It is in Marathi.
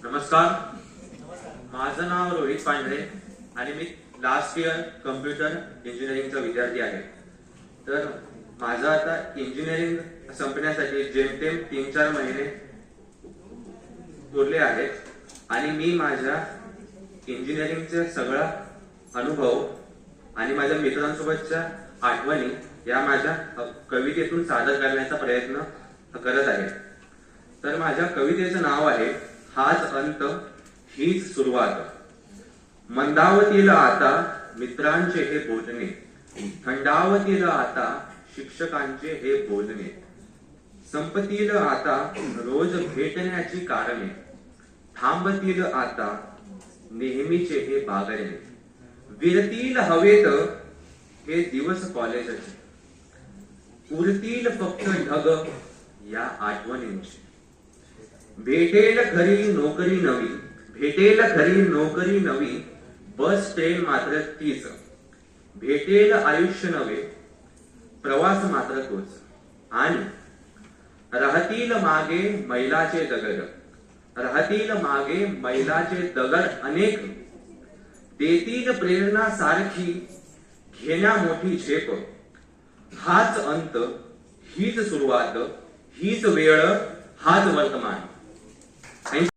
नमस्कार, माझं नाव रोहित पांढरे आणि मी लास्ट इयर कम्प्युटर इंजिनिअरिंगचा विद्यार्थी आहे। तर माझं आता इंजिनिअरिंग संपण्यासाठी जेमतेम 3-4 महिने उरले आहेत आणि मी माझ्या इंजिनिअरिंगचा सगळा अनुभव आणि माझ्या मित्रांसोबतच्या आठवणी या माझ्या कवितेतून सादर करण्याचा प्रयत्न करत आहे। तर माझ्या कवितेचं नाव आहे हाच अंत हीच सुरुवात। मंदावतील आता मित्रांचे हे बोलणे, थंडावतील आता शिक्षकांचे हे बोलणे, संपतील आता रोज भेटण्याची कारणे, थांबतील आता नेहमीचे हे बागडणे, विरतील हवेत हे दिवस कॉलेजचे, उरतील फक्त ढग या आठवणींची, भेटेल खरी नोकरी नवी, भेटेल खरी नोकरी नवी, बस ट्रेन मात्र तीच, भेटेल आयुष्य नवे, प्रवास मात्र तोच, आणि राहतील मागे मैलाचे दगड, राहतील मागे मैलाचे दगड अनेक, देतील प्रेरणा सारखी घेण्या मोठी झेप, हाच अंत हीच सुरुवात, हीच वेळ, हाच वर्तमान।